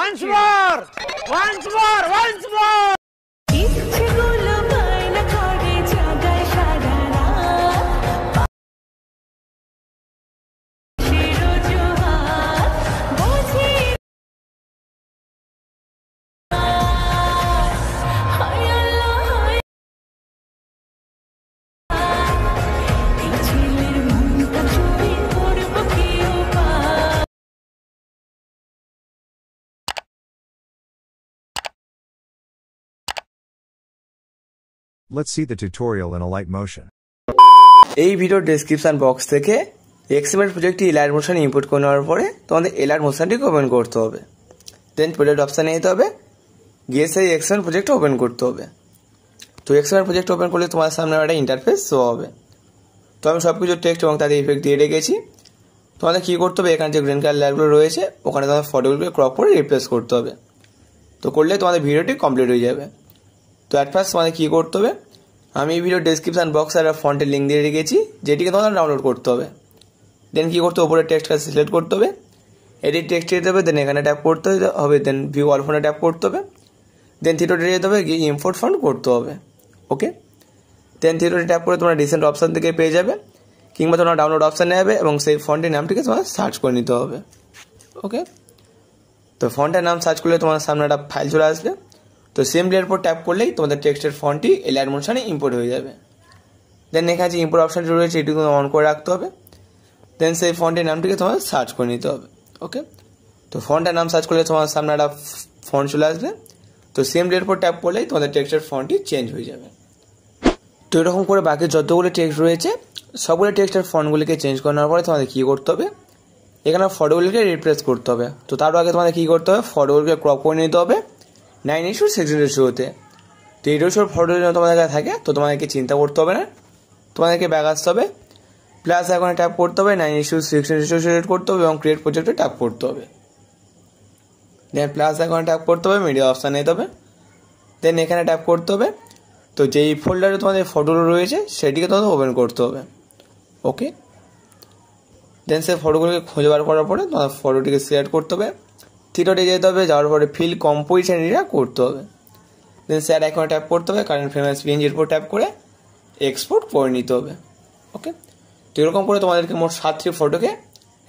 once more. Let's see the tutorial in Alight motion. এই ভিডিওর description box থেকে 𝚑𝚑𝚒 প্রজেক্টটি Alight motion input করে নেওয়ার পরে তোমাদের Alight মোশনটিকে ওপেন করতে হবে। দেন প্রজেক্ট অপশানে যেতে হবে, গিয়ে সেই 𝚑𝚑𝚒 প্রজেক্ট ওপেন করতে হবে। তো 𝚑𝚑𝚒 প্রজেক্ট ওপেন করলে তোমার সামনে একটা ইন্টারফেস শো হবে। তো আমি সব কিছু টেক্সট এবং তাদের ইফেক্ট দিয়ে রেখেছি। তোমাদের কী করতে হবে, এখানে যে গ্রিন কালার লেয়ারগুলো রয়েছে ওখানে তোমাদের ফটোগুলোকে ক্রপ করে রিপ্লেস করতে হবে। তো করলে তোমাদের ভিডিওটি কমপ্লিট হয়ে যাবে। তো অ্যাট ফার্স্ট তোমাদের কী করতে হবে, আমি এই ভিডিও ডেসক্রিপশন বক্সে একটা ফন্টের লিঙ্ক দিয়ে রেখেছি যেটিকে তোমাদের ডাউনলোড করতে হবে। দেন কী করতে হবে, উপরে টেক্সটটা সিলেক্ট করতে হবে, এডিট টেক্সট যেতে হবে, দেন এখানে ট্যাপ করতে হবে, দেন ভিউ অল ফন্টে ট্যাপ করতে হবে, দেন থিয়েটারে যেতে হবে, গিয়ে ইম্পোর্ট ফন্ট করতে হবে। ওকে, দেন থিয়েটারে ট্যাপ করে তোমরা রিসেন্ট অপশান থেকে পেয়ে যাবে, কিংবা তোমরা ডাউনলোড অপশানে যাবে এবং সেই ফন্টের নামটিকে তোমার সার্চ করে নিতে হবে। ওকে, তো ফন্টের নাম সার্চ করলে তোমার সামনে একটা ফাইল চলে আসবে। তো সেম লেয়ার পর ট্যাপ করলেই তোমাদের টেক্সটের ফন্টটি Alight মোশনে ইম্পোর্ট হয়ে যাবে। দেন এখানে যে ইম্পোর্ট অপশানটি রয়েছে এটি তোমার অন করে রাখতে হবে। দেন সেই ফন্টের নামটিকে তোমার সার্চ করে নিতে হবে। ওকে, তো ফন্টের নাম সার্চ করলে তোমার সামনে একটা ফন্ট চলে আসবে। তো সেম লেয়ার পর ট্যাপ করলেই তোমাদের টেক্সটের ফন্টটি চেঞ্জ হয়ে যাবে। তো এরকম করে বাকি যতগুলো টেক্সট রয়েছে সবগুলো টেক্সটের ফন্টগুলিকে চেঞ্জ করার পরে তোমাদের কী করতে হবে, এখানে ফটোগুলিকে রিপ্লেস করতে হবে। তো তার আগে তোমাদের কী করতে হবে, ফটোগুলিকে ক্রপ করে নিতে হবে 9:16 রেশিওতে। তো এই রেশিওর ফটো যদি তোমাদের কাছে থাকে তো তোমাদেরকে চিন্তা করতে হবে না, তোমাদেরকে ব্যাক আসতে হবে, প্লাস এখানে ট্যাপ করতে হবে, 9:16 রেশিও সিলেক্ট করতে হবে এবং ক্রিয়েট প্রজেক্টে ট্যাপ করতে হবে। দেন প্লাস এখানে ট্যাপ করতে হবে, মিডিয়া অপশানে যেতে হবে, দেন এখানে ট্যাপ করতে হবে। তো যেই ফোল্ডারে তোমাদের ফটোগুলো রয়েছে সেটিকে তোমাদের ওপেন করতে হবে। ওকে, দেন সেই ফটোগুলোকে খুঁজে বার করার পরে তোমার ফটোটিকে সিলেক্ট করতে হবে, থিয়েটারে যেতে হবে, যাওয়ার পরে ফিল কম্পোজিশন এরিয়া করতে হবে। দেন স্যার এখানে ট্যাপ করতে হবে, কারেন্ট ফ্রেমের পিএনজির উপর ট্যাপ করে এক্সপোর্ট করে নিতে হবে। ওকে, তো এরকম করে তোমাদেরকে মোট 7টি ফটোকে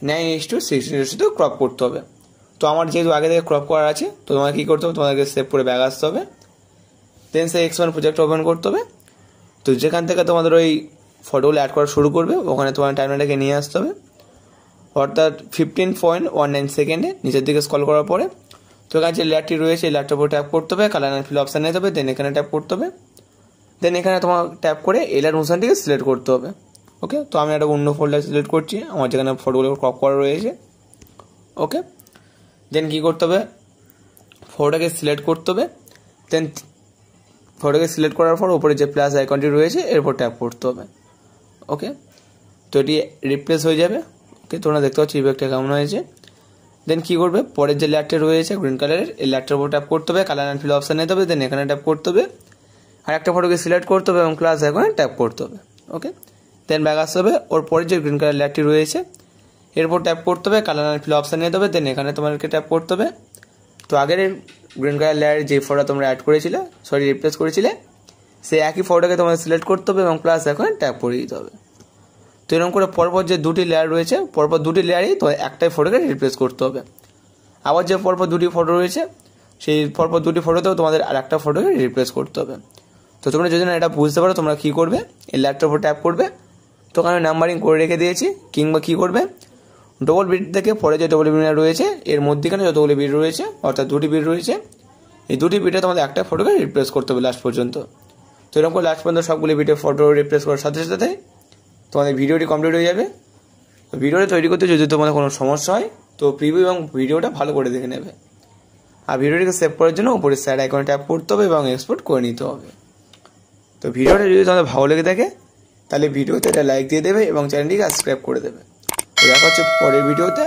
9:16 রেশিওতে ক্রপ করতে হবে। তো আমার যেহেতু আগে থেকে ক্রপ করা আছে তো তোমাকে কী করতে হবে, তোমাদেরকে সেভ করে ব্যাক আসতে হবে। দেন সেই 𝚑𝚒 প্রজেক্ট ওপেন করতে হবে। তো যেখান থেকে তোমাদের ওই ফটোগুলো অ্যাড করা শুরু করবে ওখানে তোমার টাইমলাইনটাকে নিয়ে আসতে হবে, অর্থাৎ 15.19 সেকেন্ডে নিচের দিকে স্ক্রল করার পরে তো এখানে যে লেয়ারটি রয়েছে এই লেয়ারটার উপর ট্যাপ করতে হবে, কালার অ্যান্ড ফিল অপশানে যেতে হবে, দেন এখানে ট্যাপ করতে হবে, দেন এখানে তোমার ট্যাপ করে Alight মোশনটিকে সিলেক্ট করতে হবে। ওকে, তো আমি একটা অন্য ফোল্ডার সিলেক্ট করছি আমার যেখানে ফটোগুলো ক্রপ করা রয়েছে। ওকে, দেন কী করতে হবে, ফটোটাকে সিলেক্ট করতে হবে, দেন ফটোকে সিলেক্ট করার পর উপরে যে প্লাস আইকনটি রয়েছে এরপর ট্যাপ করতে হবে। ওকে, তো এটি রিপ্লেস হয়ে যাবে। ওকে, তোমরা দেখতে পাচ্ছ ইফেক্টটা কেমন হয়েছে। দেন কী করবে, পরের যে লেয়ারটা রয়েছে গ্রিন কালারের এই লেয়ারটার উপর ট্যাপ করতে হবে, কালার অ্যান্ড ফিল অপশানে যেতে হবে, দেন এখানে ট্যাপ করতে হবে, আর একটা ফটোকে সিলেক্ট করতে হবে এবং প্লাস আইকনে ট্যাপ করতে হবে। ওকে, দেন ব্যাক আসতে হবে, ওর পরের যে গ্রিন কালার লেয়ারটি রয়েছে এরপর ট্যাপ করতে হবে, কালার অ্যান্ড ফিল অপশানে যেতে হবে, দেন এখানে তোমাদেরকে ট্যাপ করতে হবে। তো আগের গ্রিন কালার লেয়ারের যে ফটোটা তোমরা অ্যাড করেছিলে রিপ্লেস করেছিলে সেই একই ফটোটাকে তোমাদের সিলেক্ট করতে হবে এবং প্লাস আইকনে ট্যাপ করে দিতে হবে। তো এরকম করে পরপর যে দুটি লেয়ার রয়েছে পরপর দুটি লেয়ারই তো একটাই ফটোকে রিপ্লেস করতে হবে। আবার যে পরপর দুটি ফটো রয়েছে সেই পরপর দুটি ফটোতেও তোমাদের আর একটা ফটোকে রিপ্লেস করতে হবে। তো তোমরা যদি না এটা বুঝতে পারো তোমরা কী করবে, এই লেয়ারটার উপর ট্যাপ করবে, তো আমি নাম্বারিং করে রেখে দিয়েছি, কিংবা কী করবে ডবল বিট থেকে পরে যে ডবল বিট রয়েছে এর মধ্যেখানে যতগুলি বিট রয়েছে অর্থাৎ দুটি বিট রয়েছে এই দুটি বিটে তোমাদের একটা ফটোকে রিপ্লেস করতে হবে লাস্ট পর্যন্ত। তো এরকম করে লাস্ট পর্যন্ত সবগুলি বিটে ফটো রিপ্লেস করার সাথে সাথে তোমাদের ভিডিওটি কমপ্লিট হয়ে যাবে। তো ভিডিওটা তৈরি করতে যদি তোমাদের কোনো সমস্যা হয় তো প্রিভিউ এবং ভিডিওটা ভালো করে দেখে নেবে। আর ভিডিওটিকে সেভ করার জন্য উপরে স্যার আইকনে ট্যাপ করতে হবে এবং এক্সপোর্ট করে নিতে হবে। তো ভিডিওটা যদি তোমাদের ভালো লেগে থাকে তাহলে ভিডিওতে একটা লাইক দিয়ে দেবে এবং চ্যানেলটিকে সাবস্ক্রাইব করে দেবে। দেখা হচ্ছে পরের ভিডিওতে।